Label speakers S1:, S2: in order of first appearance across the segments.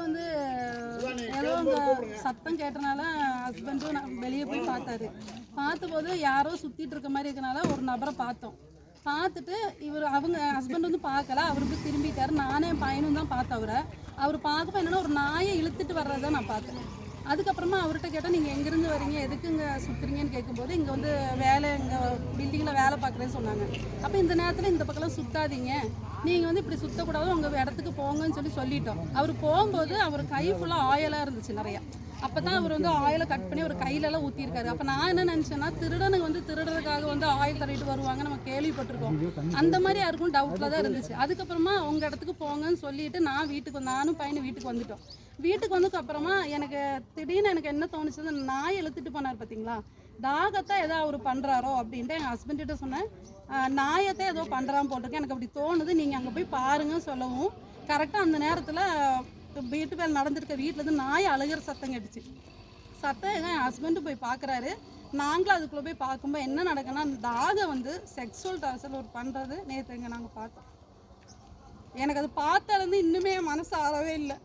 S1: வந்து ஏதோ சத்தம் கேட்டனால ஹஸ்பண்டும் வெளியே போய் பார்த்தாரு. பார்த்தபோது யாரோ சுற்றிட்டு இருக்க மாதிரி இருக்கனால ஒரு நபரை பார்த்தோம். பார்த்துட்டு அவங்க ஹஸ்பண்ட் வந்து பார்க்கல, அவர் போய் திரும்பிட்டார். நானே என் பையனும் தான் பார்த்தவரை. அவர் பார்க்கப்போ என்னென்னா ஒரு நாயை இழுத்துட்டு வர்றதை நான் பார்த்தேன். அதுக்கப்புறமா அவர்கிட்ட கேட்டால் நீங்கள் எங்கேருந்து வரீங்க, எதுக்கு இங்கே சுற்றுறீங்கன்னு கேட்கும்போது இங்கே வந்து வேலை, இங்கே பில்டிங்கில் வேலை பார்க்குறேன்னு சொன்னாங்க. அப்போ இந்த நேரத்தில் இந்த பக்கம்லாம் சுற்றாதீங்க, நீங்கள் வந்து இப்படி சுற்றக்கூடாது, உங்கள் இடத்துக்கு போங்கன்னு சொல்லிட்டோம். அவர் போகும்போது அவர் கை ஃபுல்லாக ஆயிலாக இருந்துச்சு நிறையா. அப்போ தான் அவர் வந்து ஆயிலை கட் பண்ணி ஒரு கையிலலாம் ஊற்றிருக்காரு. அப்போ நான் என்ன நினச்சேன்னா, திருடனுக்கு வந்து திருடுறதுக்காக வந்து ஆயில் தடவிட்டு வருவாங்க, நம்ம கேள்விப்பட்டிருக்கோம். அந்த மாதிரி யாருக்கும் டவுட்டில் தான் இருந்துச்சு. அதுக்கப்புறமா உங்கள் இடத்துக்கு போங்கன்னு சொல்லிட்டு நானும் பையனும் வீட்டுக்கு வந்துட்டோம். வீட்டுக்கு வந்ததுக்கு அப்புறமா எனக்கு திடீர்னு என்ன தோணுச்சு, நாய் இழுத்துட்டு போனார் பார்த்தீங்களா, தாகத்தை ஏதோ அவர் பண்ணுறாரோ அப்படின்ட்டு எங்கள் ஹஸ்பண்ட்கிட்ட சொன்னேன். நாயத்தை ஏதோ பண்ணுறான்னு போட்டிருக்கேன், எனக்கு அப்படி தோணுது, நீங்கள் அங்கே போய் பாருங்கன்னு சொல்லவும் கரெக்டாக அந்த நேரத்தில் வீட்டு வேலை நடந்துருக்க வீட்டிலேருந்து நாய் அழுகிற சத்தம் கேட்டுச்சு. சத்தம் என் ஹஸ்பண்டு போய் பார்க்குறாரு. நாங்களும் அதுக்குள்ளே போய் பார்க்கும்போது என்ன நடக்குன்னா, டாகை வந்து செக்ஸுவல் டார்ச்சர் ஒரு பண்ணுறது நேற்றுங்க நாங்கள் பார்த்தோம். எனக்கு அது பார்த்தாலேருந்து இன்னுமே என் மனசு ஆறவே இல்லை.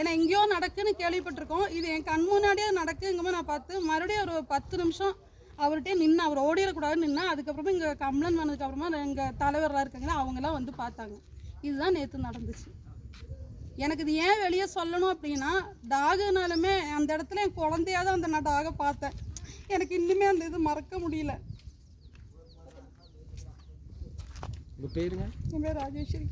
S1: ஏன்னா எங்கேயோ நடக்குன்னு கேள்விப்பட்டிருக்கோம், இது என் கண் முன்னாடியே நடக்குங்கும்போது நான் பார்த்து மறுபடியும் ஒரு 10 நிமிஷம் அவர்கிட்டே நின்று, அவர் ஓடிடக்கூடாதுன்னு நின்னா. அதுக்கப்புறமா இங்கே கம்ப்ளைண்ட் பண்ணதுக்கப்புறமா எங்கள் தலைவரெலாம் இருக்காங்களா, அவங்களாம் வந்து பார்த்தாங்க. இதுதான் நேற்று நடந்துச்சு. எனக்கு இது ஏன் வெளியே சொல்லணும் அப்படின்னா, டாகுனாலுமே அந்த இடத்துல என் குழந்தையாவது அந்த நான் டாகை பார்த்தேன். எனக்கு இன்னுமே அந்த இது மறக்க முடியல.
S2: உங்கள் பேருங்க?
S1: என் பேர் ராஜேஸ்வரி.